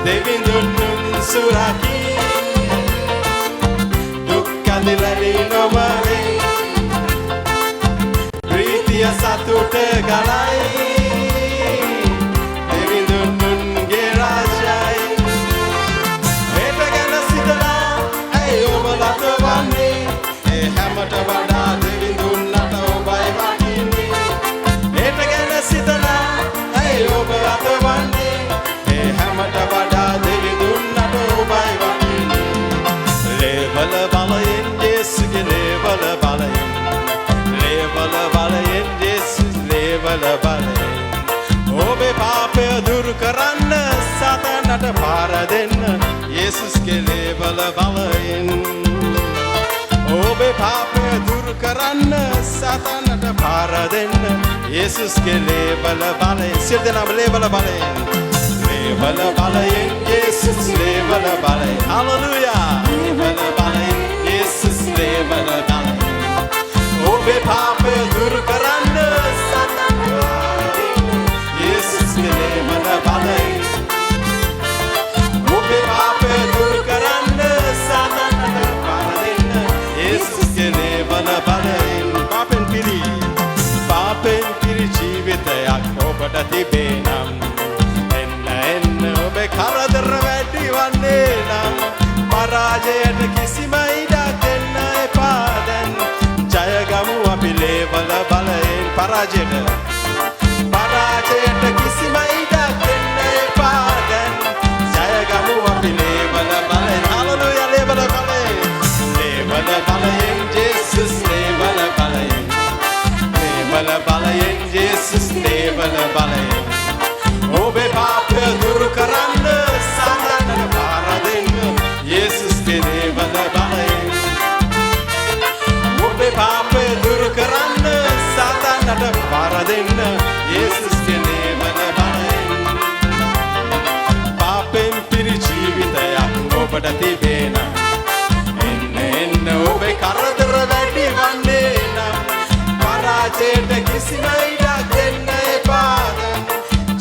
දෙවිඳුන් සුරකි දුක් කඳිලලි නොමරේ ප්‍රීතිය සතුට ගලයි දෙවිඳුන්ගේ රාජයි ඒට ගැන සිතලා ඇයි ඔබ ලතවන්නේ ඒ හැමට වඩා දෙවිඳුන්නට ඔබයි වටින්නේ ඒට ගැන සිතලා ඇයි ඔබ ලතවන්නේ ඒ හැමට වඩා දෙවිඳුන්නට ඔබයි වටින්නේ ලේවල බලයෙන් යේසුගේ ලේවල බලයෙන් ලේවල බලයෙන් යේසුස් ලේවල බලයෙන් ඔබේ පාපය දුරු කරන්න සතනට පාර දෙන්න යේසුස්ගේ ලේවල බලයෙන් ඔබේ පාපය දුරු කරන්න සතනට පාර දෙන්න යේසුස්ගේ ලේවල බලයෙන් සියලු දෙනාම ලේවල බලයෙන් ලේවල බලයෙන් යේසුස් ලේවල බලයෙන් හalleluya ලේවල බලයෙන් යේසුස් ලේවල බලයෙන් ඔබේ පාපය දුරු කරන්න සතනට යේසුස්ගේ ලේවල බලයෙන් ඔබේ පාපය දුරු කරන්න සතනට පාර දෙන්න යේසුස්ගේ ලේවල බලයෙන් පාපෙන් පිරි ජීවිතයක් ඔබට තිබේ නම් එන්න ඔබේ කරදර වැඩි වන්නේ නම් පරාජයට කිසිම ඉඩක් දෙන්න එපා දැන් ජය ගමු අපි ලේවල බලයෙන් පරාජයට කිසිම ඉඩක් දෙන්න එපා දැන් ජය ගමු අපි ලේවල බලයෙන් හalleluya ලේවල බලයෙන් ජේසුස් ලේවල බලයෙන් ජේසුස් ලේවල බලයෙන් ඔබේ පාපය දුරු කරන්න සතනට පාර දෙන්න යේසුස්ගේ ලේවල බලයෙන් ඔබේ පාපය දුරු කරන්න සතනට පාර දෙන්න යේසුස්ගේ ලේවල බලයෙන් පාපෙන් පිරි ජීවිතයක් ඔබට තිබේ නම් එන්න ඔබේ කරදර වැඩි වන්නේ නම් පරාජයට කිසිම ඉඩක් දෙන්න එපා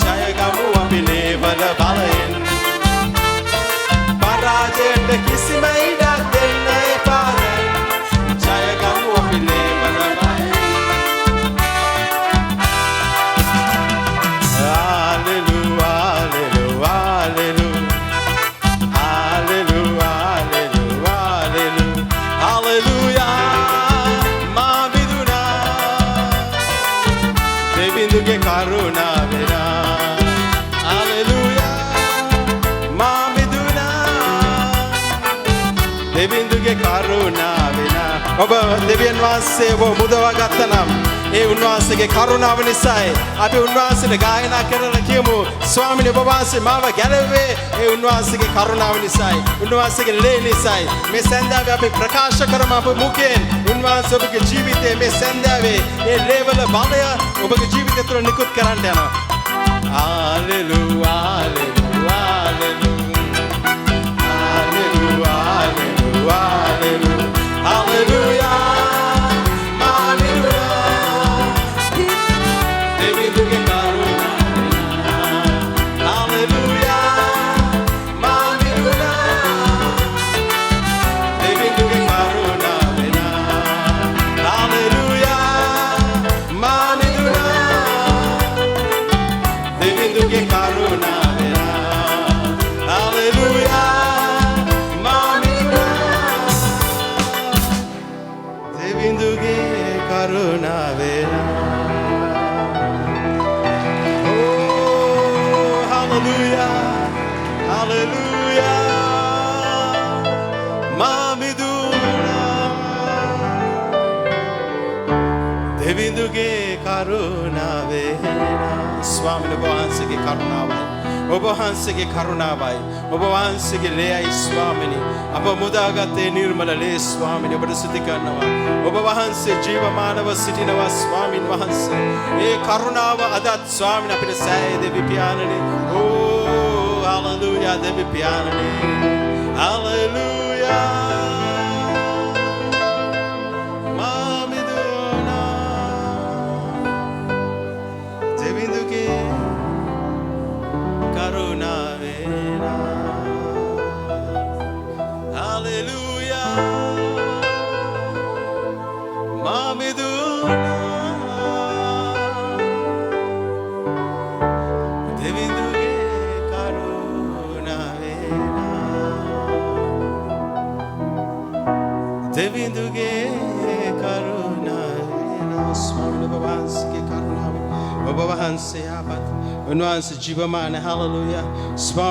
ජය ගමු අපි ලේවල බලයෙන් පරාජයට කිසිම ඉඩක් දෙන්න එපා ජය ගමු අපි ලේවල බලයෙන් හalleluya halleluya halleluya මා විදුනා දෙවිඳුගේ කරුණාවෙන් හalleluya මා විදුනා දෙවිඳුගේ කරුණාවෙන් ඔබ දෙවියන් වහන්සේ ඔබ මුදවා ගත්තනම් ඒ උන්වහන්සේගේ කරුණාව නිසායි අපි උන්වහන්සේට ගායනා කරලා කියමු ස්වාමීනි ඔබ වහන්සේ මාව ගැලවුවේ ඒ උන්වහන්සේගේ කරුණාව නිසායි උන්වහන්සේගේ ලේ නිසායි මේ සන්දාවේ අපි ප්‍රකාශ කරමු අපේ මුඛයෙන් උන්වහන්සේ ඔබගේ ජීවිතයේ මේ සන්දාවේ ඒ ලේවල බලය ඔබගේ ජීවිතය තුළ නිකුත් කරන්න යනවා හalleluya hallelujah hallelujah ස්වාමීන් වහන්සේගේ කරුණාවයි ඔබ වහන්සේගේ කරුණාවයි ඔබ වහන්සේගේ ලේයි ස්වාමීනි අප මුදාගත්තේ නිර්මල ලේ ස්වාමීනි ඔබට ස්තුති කරනවා ඔබ වහන්සේ ජීවමානව සිටිනවා ස්වාමීන් වහන්සේ ඒ කරුණාව අදත් ස්වාමීනි අපිට සෑය දෙවි පියාණනි ඕ හalleluya දෙවි පියාණනි හalleluya Karuna Vena මාමිදුනා දෙවිඳුගේ දෙවිඳුගේ කරුණාවෙන් ස්වාමීන් වහන්සේගේ කරුණාව ඔබ වහන්සේ ආපත් උන්වහන්සේ ජීවමාන හලෙලූයා ස්වාමී